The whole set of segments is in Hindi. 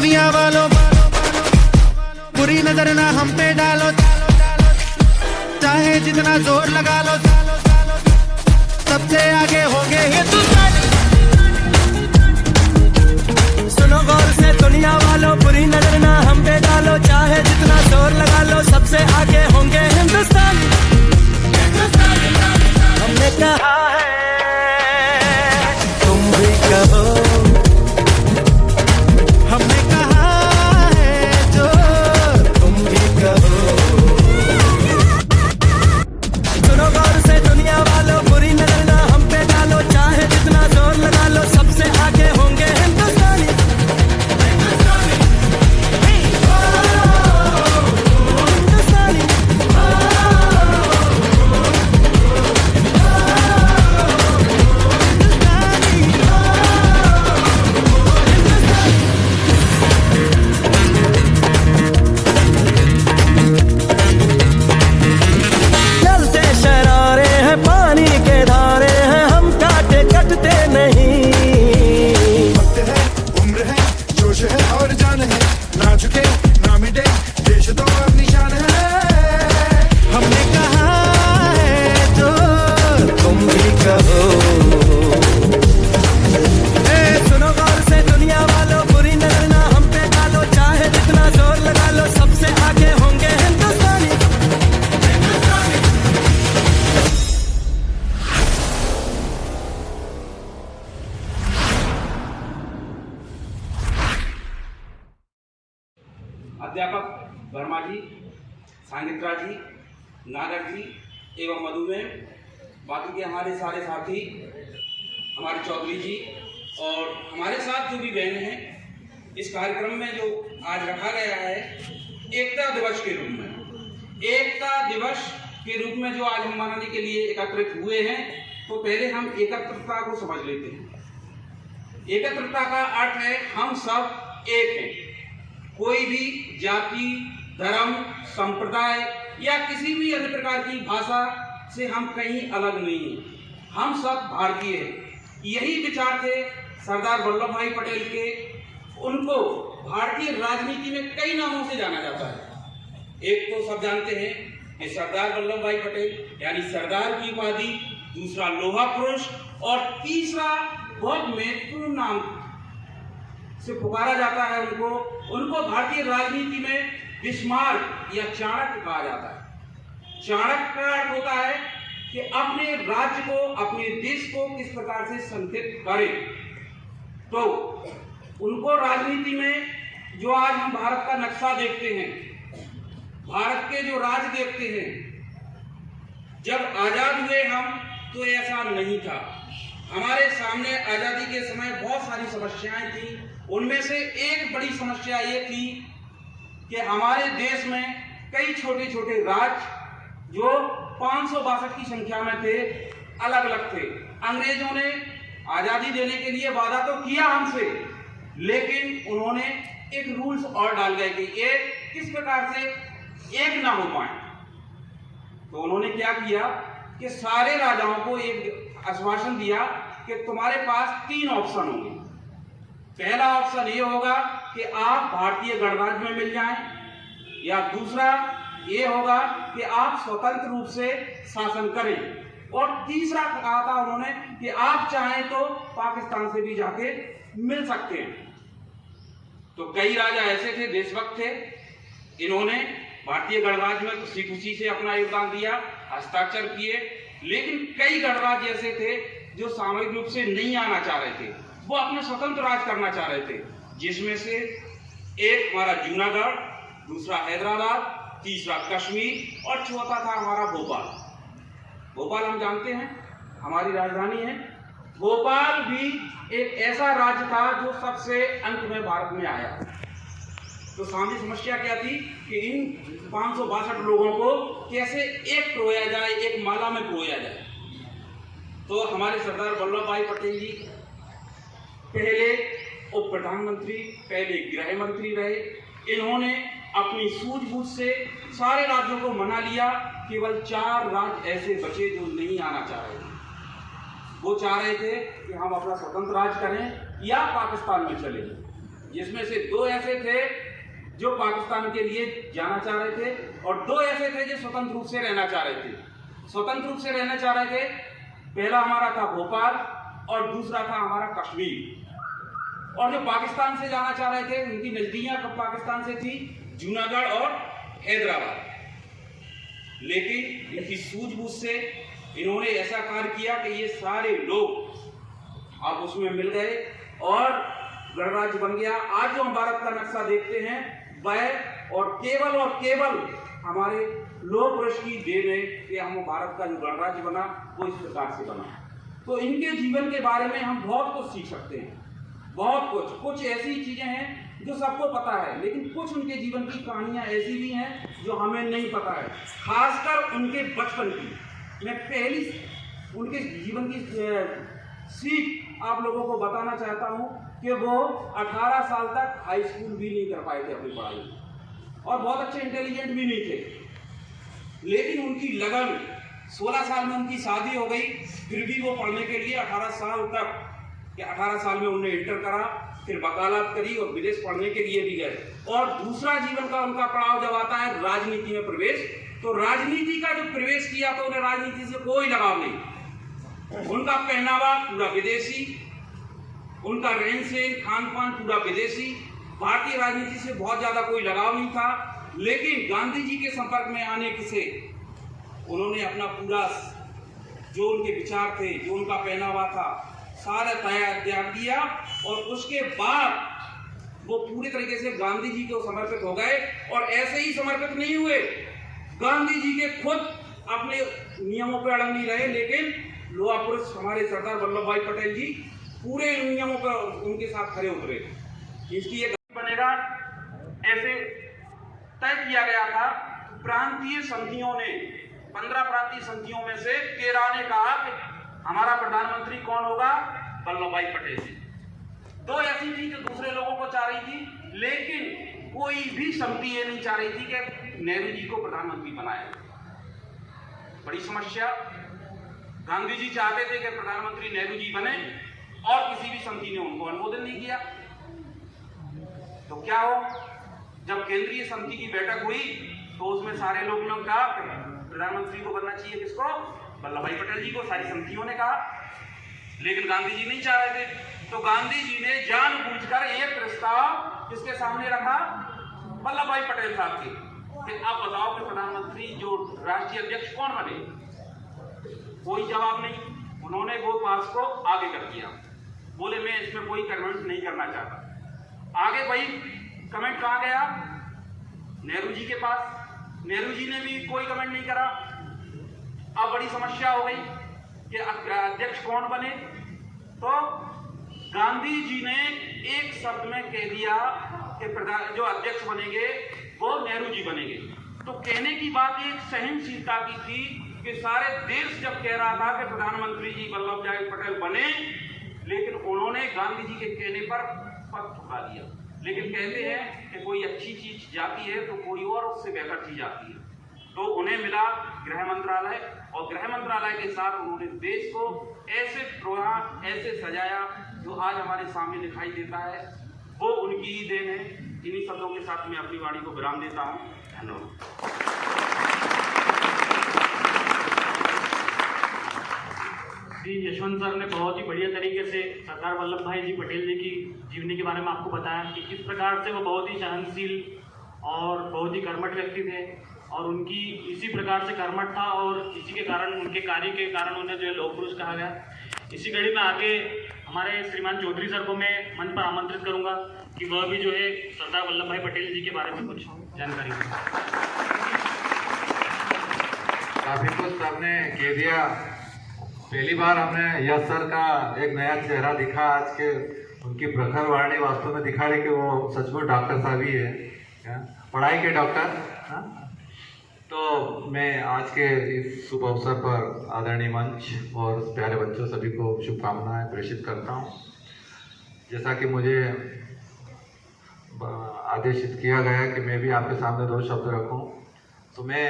दुनिया वालों बुरी नजर ना हम पे डालो, चाहे जितना जोर लगा लो, सबसे आगे होंगे हिंदुस्तानी। सुनो गौर से दुनिया वालों, बुरी नजर ना हम पे डालो, चाहे जितना जोर लगा लो, सबसे आगे होंगे हिंदुस्तानी। हमने कहा है तुम भी कहो, हमने कहा है जो तुम भी कहो। सुनो गौर से दुनिया वालों, बुरी नजर ना हम पे डालो, चाहे जितना जोर लगा लो, सबसे आगे होंगे हिंदुस्तानी। चलते शरारे हैं, पानी के धारे हैं, हम काटे कटते नहीं। वक्त है, उम्र है, जोश है और जान है, ना झुके ना मिटे, देश तो अब निशान है। हमने कहा है जो तुम भी कहो। सुनो गौर से दुनिया वालों, बुरी नजर ना हम पे डालो, चाहे जितना जोर लगा लो, सबसे आगे होंगे हिंदुस्तानी। अध्यापक वर्मा जी, सांगित्रा जी, नागर जी एवं मधुमेह, बाकी के हमारे सारे साथी, हमारे चौधरी जी और हमारे साथ जो भी बहन हैं, इस कार्यक्रम में जो आज रखा गया है एकता दिवस के रूप में, एकता दिवस के रूप में जो आज हम मनाने के लिए एकत्रित हुए हैं, तो पहले हम एकत्रता को समझ लेते हैं। एकत्रता का अर्थ है हम सब एक हैं, कोई भी जाति, धर्म, संप्रदाय या किसी भी अन्य प्रकार की भाषा से हम कहीं अलग नहीं हैं, हम सब भारतीय हैं। यही विचार थे सरदार वल्लभ भाई पटेल के। उनको भारतीय राजनीति में कई नामों से जाना जाता है। एक तो सब जानते हैं कि सरदार वल्लभ भाई पटेल यानी सरदार की उपाधि, दूसरा लोहा पुरुष और तीसरा बहुत महत्वपूर्ण नाम से पुकारा जाता है उनको भारतीय राजनीति में बिस्मार्क या चाणक्य कहा जाता है। चाणक्य का अर्थ होता है कि अपने राज्य को, अपने देश को किस प्रकार से संगठित करें। तो उनको राजनीति में जो आज हम भारत का नक्शा देखते हैं, भारत के जो राज्य देखते हैं, जब आजाद हुए हम तो ऐसा नहीं था। हमारे सामने आजादी के समय बहुत सारी समस्याएं थी। उनमें से एक बड़ी समस्या ये थी कि हमारे देश में कई छोटे छोटे राज्य जो 562 की संख्या में थे, अलग अलग थे। अंग्रेजों ने आजादी देने के लिए वादा तो किया हमसे, लेकिन उन्होंने एक रूल्स और डाल गए कि एक किस प्रकार से एक ना हो पाए। तो उन्होंने क्या किया कि सारे राजाओं को एक आश्वासन दिया कि तुम्हारे पास 3 ऑप्शन होंगे। पहला ऑप्शन ये होगा कि आप भारतीय गणराज्य में मिल जाएं, या दूसरा ये होगा कि आप स्वतंत्र रूप से शासन करें, और तीसरा कहा था उन्होंने कि आप चाहें तो पाकिस्तान से भी जाके मिल सकते हैं। तो कई राजा ऐसे थे, देशभक्त थे, इन्होंने भारतीय गणराज्य में खुशी खुशी से अपना योगदान दिया, हस्ताक्षर किए। लेकिन कई गणराज्य ऐसे थे जो सामूहिक रूप से नहीं आना चाह रहे थे, वो अपने स्वतंत्र राज करना चाह रहे थे, जिसमें से एक हमारा जूनागढ़, दूसरा हैदराबाद, तीसरा कश्मीर और चौथा था हमारा भोपाल। भोपाल हम जानते हैं हमारी राजधानी है। भोपाल भी एक ऐसा राज्य था जो सबसे अंत में भारत में आया। तो सामने समस्या क्या थी कि इन 562 लोगों को कैसे एक पिरोया जाए, एक माला में पिरोया जाए। तो हमारे सरदार वल्लभ भाई पटेल जी पहले उप प्रधानमंत्री, पहले गृह मंत्री रहे। इन्होंने अपनी सूझबूझ से सारे राज्यों को मना लिया। केवल 4 राज्य ऐसे बचे जो नहीं आना चाह रहे थे। वो चाह रहे थे कि हम अपना स्वतंत्र राज करें या पाकिस्तान में चले। जिसमें से 2 ऐसे थे जो पाकिस्तान के लिए जाना चाह रहे थे और 2 ऐसे थे जो स्वतंत्र रूप से रहना चाह रहे थे। स्वतंत्र रूप से रहना चाह रहे थे, पहला हमारा था भोपाल और दूसरा था हमारा कश्मीर। और जो पाकिस्तान से जाना चाह रहे थे, उनकी नजदीकियां पाकिस्तान से थी जूनागढ़ और हैदराबाद। लेकिन इनकी सूझबूझ से इन्होंने ऐसा कार्य किया कि ये सारे लोग अब उसमें मिल गए और गणराज्य बन गया। आज जो हम भारत का नक्शा देखते हैं वह और केवल हमारे लोह पुरुष की देन है कि हम भारत का जो गणराज्य बना वो इस प्रकार से बना। तो इनके जीवन के बारे में हम बहुत कुछ सीख सकते हैं, बहुत कुछ ऐसी चीजें हैं जो सबको पता है, लेकिन कुछ उनके जीवन की कहानियां ऐसी भी हैं जो हमें नहीं पता है, खासकर उनके बचपन की। मैं पहली उनके जीवन की सीख आप लोगों को बताना चाहता हूं कि वो 18 साल तक हाई स्कूल भी नहीं कर पाए थे अपनी पढ़ाई और बहुत अच्छे इंटेलिजेंट भी नहीं थे, लेकिन उनकी लगन 16 साल में उनकी शादी हो गई, फिर भी वो पढ़ने के लिए 18 साल तक, कि 18 साल में उन्होंने इंटर करा, फिर वकालत करी और विदेश पढ़ने के लिए भी गए। और दूसरा जीवन का उनका पड़ाव जब आता है राजनीति में प्रवेश, तो राजनीति का जो प्रवेश किया तो उन्हें राजनीति से कोई लगाव नहीं। उनका पहनावा पूरा विदेशी, उनका रहन सहन खान पान पूरा विदेशी, भारतीय राजनीति से बहुत ज्यादा कोई लगाव नहीं था। लेकिन गांधी जी के संपर्क में आने से उन्होंने अपना पूरा जो उनके विचार थे, जो उनका पहनावा था, सारा त्याग दिया और उसके बाद वो पूरे तरीके से गांधी जी को समर्पित हो गए। और ऐसे ही समर्पित नहीं हुए, गांधी जी के खुद अपने नियमों पर अड़ंग नहीं रहे, लेकिन लोहा पुरुष हमारे सरदार वल्लभ भाई पटेल जी पूरे नियमों पर उनके साथ खड़े उतरे। इसकी एक बनेगा ऐसे तय किया गया था। प्रांतीय समितियों ने 15 प्रांतीय समितियों में से 13 ने कहा कि हमारा प्रधानमंत्री कौन होगा, वल्लभ भाई पटेल जी। 2 ऐसी थी जो दूसरे लोगों को चाह रही थी, लेकिन कोई भी समिति ये नहीं चाह रही थी कि नेहरू जी को प्रधानमंत्री बनाए। बड़ी समस्या। गांधी जी चाहते थे कि प्रधानमंत्री नेहरू जी बने और किसी भी समिति ने उनको अनुमोदन नहीं किया। तो क्या हो, जब केंद्रीय समिति की बैठक हुई तो उसमें सारे लोगों ने कहा प्रधानमंत्री को बनना चाहिए, किसको, वल्लभ भाई पटेल जी को, सारी समितियों ने कहा। लेकिन गांधी जी नहीं चाह रहे थे, तो गांधी जी ने जानबूझकर एक प्रस्ताव किसके सामने रखा, वल्लभ भाई पटेल साहब के, कि आप बताओ कि प्रधानमंत्री जो राष्ट्रीय अध्यक्ष कौन बने। कोई जवाब नहीं। उन्होंने वो पास को आगे कर दिया, बोले मैं इसमें कोई कमेंट नहीं करना चाहता। आगे भाई कमेंट कहाँ गया, नेहरू जी के पास। नेहरू जी ने भी कोई कमेंट नहीं करा। अब बड़ी समस्या हो गई कि अध्यक्ष कौन बने। तो गांधी जी ने एक शब्द में कह दिया कि जो अध्यक्ष बनेंगे वो नेहरू जी बनेंगे। तो कहने की बात एक सहनशीलता की थी कि सारे देश जब कह रहा था कि प्रधानमंत्री जी वल्लभ भाई पटेल बने, लेकिन उन्होंने गांधी जी के कहने पर पद ठुका दिया। लेकिन कहते हैं कि कोई अच्छी चीज जाती है तो कोई और उससे बेहतर चीज आती है। तो उन्हें मिला गृह मंत्रालय, और गृह मंत्रालय के साथ उन्होंने देश को ऐसे प्रोग्राम ऐसे सजाया जो आज हमारे सामने दिखाई देता है। वो उनकी ही देन है। इन्हीं शब्दों के साथ मैं अपनी वाणी को विराम देता हूँ। धन्यवाद। जी, यशवंत सर ने बहुत ही बढ़िया तरीके से सरदार वल्लभ भाई जी पटेल जी की जीवनी के बारे में आपको बताया कि किस प्रकार से वो बहुत ही सहनशील और बहुत ही कर्मठ व्यक्ति थे, और उनकी इसी प्रकार से कर्मठ था और इसी के कारण, उनके कार्य के कारण उन्हें जो है लौह पुरुष कहा गया। इसी कड़ी में आगे हमारे श्रीमान चौधरी सर को मैं मंच पर आमंत्रित करूंगा कि वह भी जो है सरदार वल्लभ भाई पटेल जी के बारे में कुछ जानकारी दें। काफी कुछ सबने कह दिया। पहली बार हमने यश सर का एक नया चेहरा दिखा आज के, उनकी प्रखर वाणी वास्तव में दिखा रही कि वो सचमुच डॉक्टर साहब ही है, पढ़ाई के डॉक्टर। तो मैं आज के इस शुभ अवसर पर आदरणीय मंच और प्यारे बच्चों सभी को शुभकामनाएं प्रेषित करता हूं। जैसा कि मुझे आदेशित किया गया कि मैं भी आपके सामने 2 शब्द रखूं, तो मैं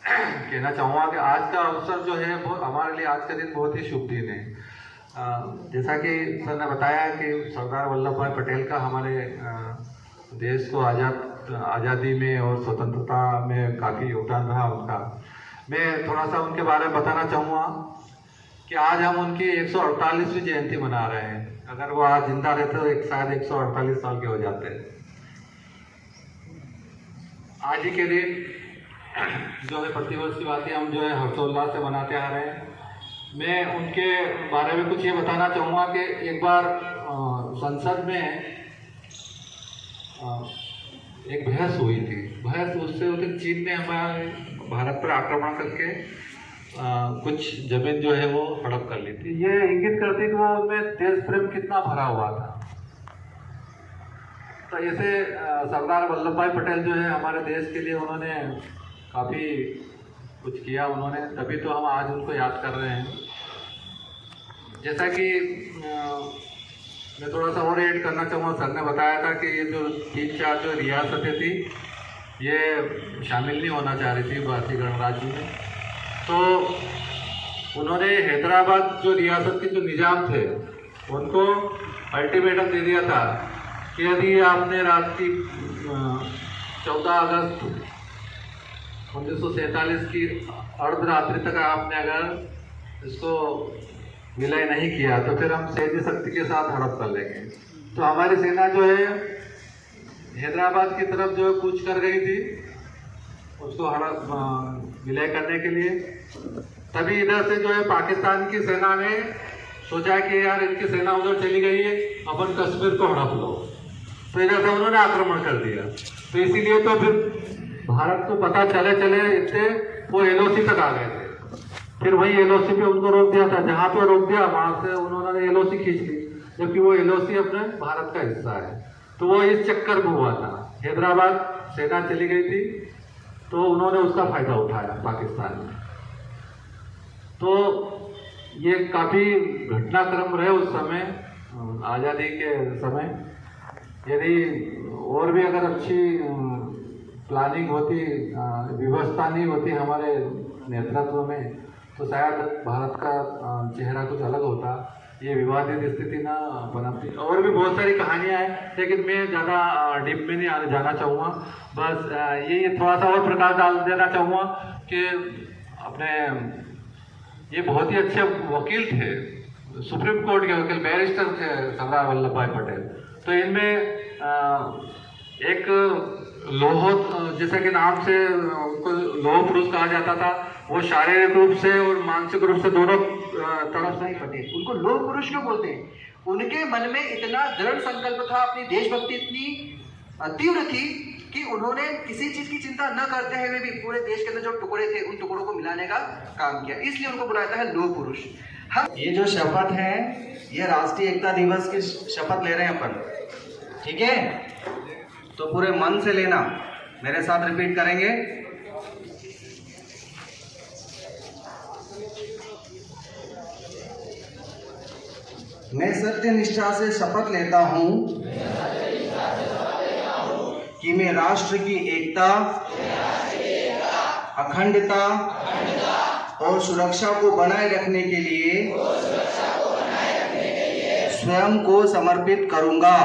कहना चाहूँगा कि आज का अवसर जो है वो हमारे लिए, आज का दिन बहुत ही शुभ दिन है। जैसा कि सर ने बताया कि सरदार वल्लभ भाई पटेल का हमारे देश को आज़ादी में और स्वतंत्रता में काफ़ी योगदान रहा उनका। मैं थोड़ा सा उनके बारे में बताना चाहूँगा कि आज हम उनकी 148वीं जयंती मना रहे हैं। अगर वो आज जिंदा रहते तो शायद 148 साल के हो जाते हैं। आज ही के दिन जो है प्रतिवर्ष की बातें हम जो है हर्षोल्लास से मनाते आ रहे हैं। मैं उनके बारे में कुछ ये बताना चाहूँगा कि एक बार संसद में एक बहस हुई थी। बहस उससे होते चीन ने हमारे भारत पर आक्रमण करके कुछ जमीन जो है वो हड़प कर ली थी। ये इंगित करती कि वो उनमें देश प्रेम कितना भरा हुआ था। तो ऐसे सरदार वल्लभ भाई पटेल जो है हमारे देश के लिए उन्होंने काफ़ी कुछ किया उन्होंने, तभी तो हम आज उनको याद कर रहे हैं। जैसा कि मैं थोड़ा सा और ऐड करना चाहूँगा, सर ने बताया था कि ये जो 3-4 जो रियासतें थी ये शामिल नहीं होना चाह रही थी भारतीय गणराज्य में। तो उन्होंने हैदराबाद जो रियासत के जो निज़ाम थे उनको अल्टीमेटम दे दिया था कि यदि आपने रात की 14 अगस्त 1947 की अर्धरात्रि तक आपने अगर इसको विलय नहीं किया तो फिर हम सैन्य शक्ति के साथ हड़प कर लेंगे। तो हमारी सेना जो है हैदराबाद की तरफ जो है कूच कर गई थी उसको हड़प विलय करने के लिए। तभी इधर से जो है पाकिस्तान की सेना ने सोचा कि यार इनकी सेना उधर चली गई है, अपन कश्मीर को हड़प लो। तो इधर से उन्होंने आक्रमण कर दिया। तो इसीलिए तो फिर भारत को पता चले इतने वो LOC तक आ गए थे। फिर वही LOC पे उनको रोक दिया था, जहाँ पे रोक दिया वहाँ से उन्होंने LOC खींच ली, जबकि वो LOC अपने भारत का हिस्सा है। तो वो इस चक्कर में हुआ था। हैदराबाद सेना चली गई थी तो उन्होंने उसका फायदा उठाया पाकिस्तान में। तो ये काफ़ी घटनाक्रम रहे उस समय आज़ादी के समय। यदि और भी अगर अच्छी प्लानिंग होती, व्यवस्था नहीं होती हमारे नेतृत्व में तो शायद भारत का चेहरा कुछ अलग होता, ये विवादित स्थिति ना बनती। और भी बहुत सारी कहानियाँ हैं लेकिन मैं ज़्यादा डीप में नहीं जाना चाहूँगा। बस ये थोड़ा सा और प्रकाश डाल देना चाहूँगा कि अपने ये बहुत ही अच्छे वकील थे, सुप्रीम कोर्ट के वकील, बैरिस्टर थे सरदार वल्लभ भाई पटेल। तो इनमें एक लौह, जैसे कि नाम से उनको लौह पुरुष कहा जाता था, वो शारीरिक रूप से और मानसिक रूप से दोनों तरफ से ही पटेल। उनको लौह पुरुष क्यों बोलते हैं? उनके मन में इतना दृढ़ संकल्प था, अपनी देशभक्ति इतनी तीव्र थी कि उन्होंने किसी चीज की चिंता न करते हुए भी पूरे देश के अंदर जो टुकड़े थे उन टुकड़ों को मिलाने का काम किया, इसलिए उनको बुलाया है लौह पुरुष। हम ये जो शपथ है ये राष्ट्रीय एकता दिवस की शपथ ले रहे हैं अपन, ठीक है? तो पूरे मन से लेना, मेरे साथ रिपीट करेंगे। मैं सत्य निष्ठा से शपथ लेता हूं कि मैं राष्ट्र की एकता, अखंडता और सुरक्षा को बनाए रखने के लिए स्वयं को समर्पित करूंगा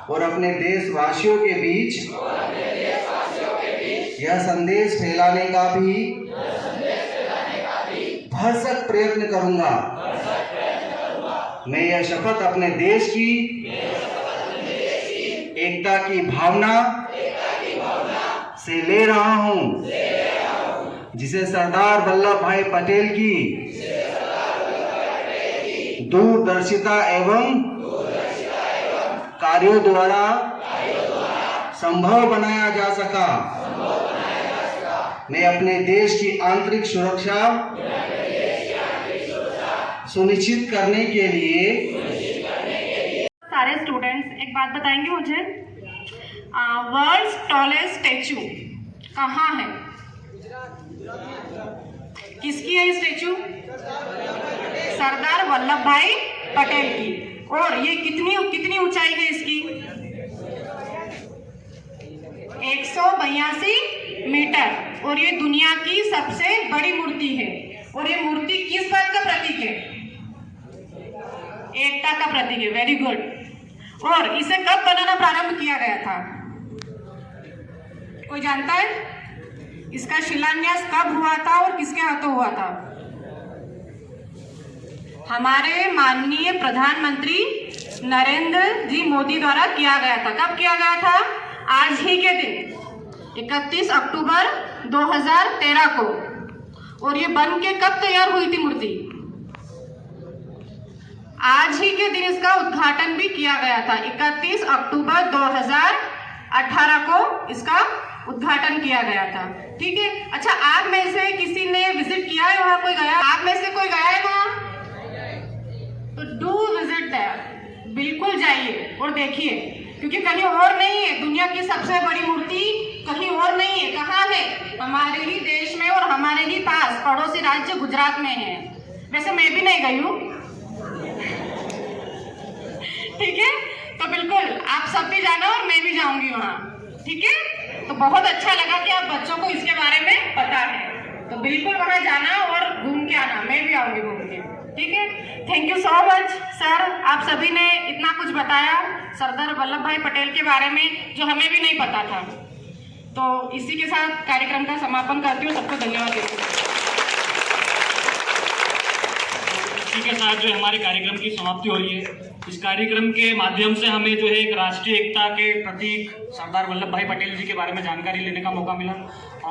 और अपने देशवासियों के बीच यह संदेश फैलाने का भी भरसक प्रयत्न करूंगा। मैं यह शपथ अपने देश की एकता की भावना से ले रहा हूं, जिसे सरदार वल्लभ भाई पटेल की दूरदर्शिता एवं कार्यों द्वारा संभव बनाया जा सका। मैं अपने देश की आंतरिक सुरक्षा सुनिश्चित करने के लिए सारे स्टूडेंट्स एक बात बताएंगे मुझे, वर्ल्ड्स टॉलेस्ट स्टैचू कहाँ है? किसकी है ये स्टैचू? सरदार वल्लभ भाई पटेल की। और ये कितनी ऊंचाई है इसकी? 182 मीटर। और ये दुनिया की सबसे बड़ी मूर्ति है। और ये मूर्ति किस बात का प्रतीक है? एकता का प्रतीक है। Very good. और इसे कब बनाना प्रारंभ किया गया था? कोई जानता है? इसका शिलान्यास कब हुआ था और किसके हाथों हुआ था? हमारे माननीय प्रधानमंत्री नरेंद्र जी मोदी द्वारा किया गया था। कब किया गया था? आज ही के दिन 31 अक्टूबर 2013 को। और ये बन के कब तैयार हुई थी मूर्ति? आज ही के दिन इसका उद्घाटन भी किया गया था। 31 अक्टूबर 2018 को इसका उद्घाटन किया गया था। ठीक है। अच्छा, आप में से किसी ने विजिट किया है वहां? कोई गया? आप में से कोई गया है वहां? तो डू विजिट देयर, बिल्कुल जाइए और देखिए, क्योंकि कहीं और नहीं है। दुनिया की सबसे बड़ी मूर्ति कहीं और नहीं है। कहाँ है? हमारे ही देश में और हमारे ही पास पड़ोसी राज्य गुजरात में है। वैसे मैं भी नहीं गई हूँ। ठीक है, तो बिल्कुल आप सब भी जाना और मैं भी जाऊंगी वहाँ। ठीक है, तो बहुत अच्छा लगा कि आप बच्चों को इसके बारे में पता है। तो बिल्कुल वहाँ जाना और घूम के आना। मैं भी आऊंगी घूम के। ठीक है, thank you so much sir. आप सभी ने इतना कुछ बताया सरदार वल्लभ भाई पटेल के बारे में जो हमें भी नहीं पता था। तो इसी के साथ कार्यक्रम का समापन करती हूँ। सबको धन्यवाद देती हूँ। इसी के साथ जो हमारे कार्यक्रम की समाप्ति हो रही है। इस कार्यक्रम के माध्यम से हमें जो है एक राष्ट्रीय एकता के प्रतीक सरदार वल्लभ भाई पटेल जी के बारे में जानकारी लेने का मौका मिला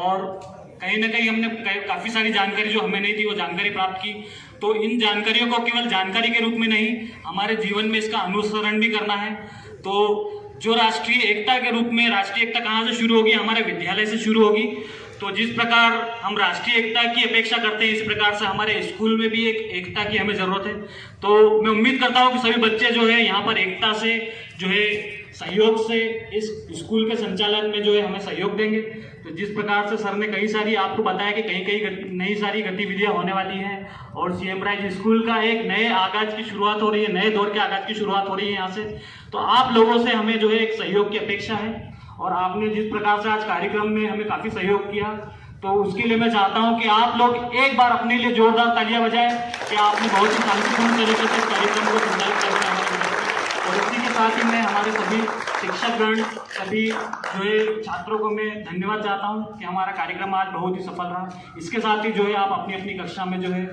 और कहीं ना कहीं हमने काफ़ी सारी जानकारी जो हमें नहीं थी वो जानकारी प्राप्त की। तो इन जानकारियों को केवल जानकारी के रूप में नहीं, हमारे जीवन में इसका अनुसरण भी करना है। तो जो राष्ट्रीय एकता के रूप में, राष्ट्रीय एकता कहाँ से शुरू होगी? हमारे विद्यालय से शुरू होगी। तो जिस प्रकार हम राष्ट्रीय एकता की अपेक्षा करते हैं, इस प्रकार से हमारे स्कूल में भी एक एकता की हमें ज़रूरत है। तो मैं उम्मीद करता हूँ कि सभी बच्चे जो है यहाँ पर एकता से जो है सहयोग से इस स्कूल के संचालन में जो है हमें सहयोग देंगे। तो जिस प्रकार से सर ने कई सारी आपको बताया कि कई नई सारी गतिविधियां होने वाली हैं और सीएम राइज स्कूल का एक नए आगाज की शुरुआत हो रही है, नए दौर के आगाज की शुरुआत हो रही है यहाँ से। तो आप लोगों से हमें जो है एक सहयोग की अपेक्षा है और आपने जिस प्रकार से आज कार्यक्रम में हमें काफ़ी सहयोग किया, तो उसके लिए मैं चाहता हूं कि आप लोग एक बार अपने लिए जोरदार तालियां बजाएं कि आपने बहुत ही शांतिपूर्ण तरीके से कार्यक्रम को संचालित करके और इसी के साथ ही मैं हमारे सभी शिक्षकगण, सभी जो है छात्रों को मैं धन्यवाद चाहता हूं कि हमारा कार्यक्रम आज बहुत ही सफल रहा। इसके साथ ही जो है आप अपनी अपनी कक्षा में जो है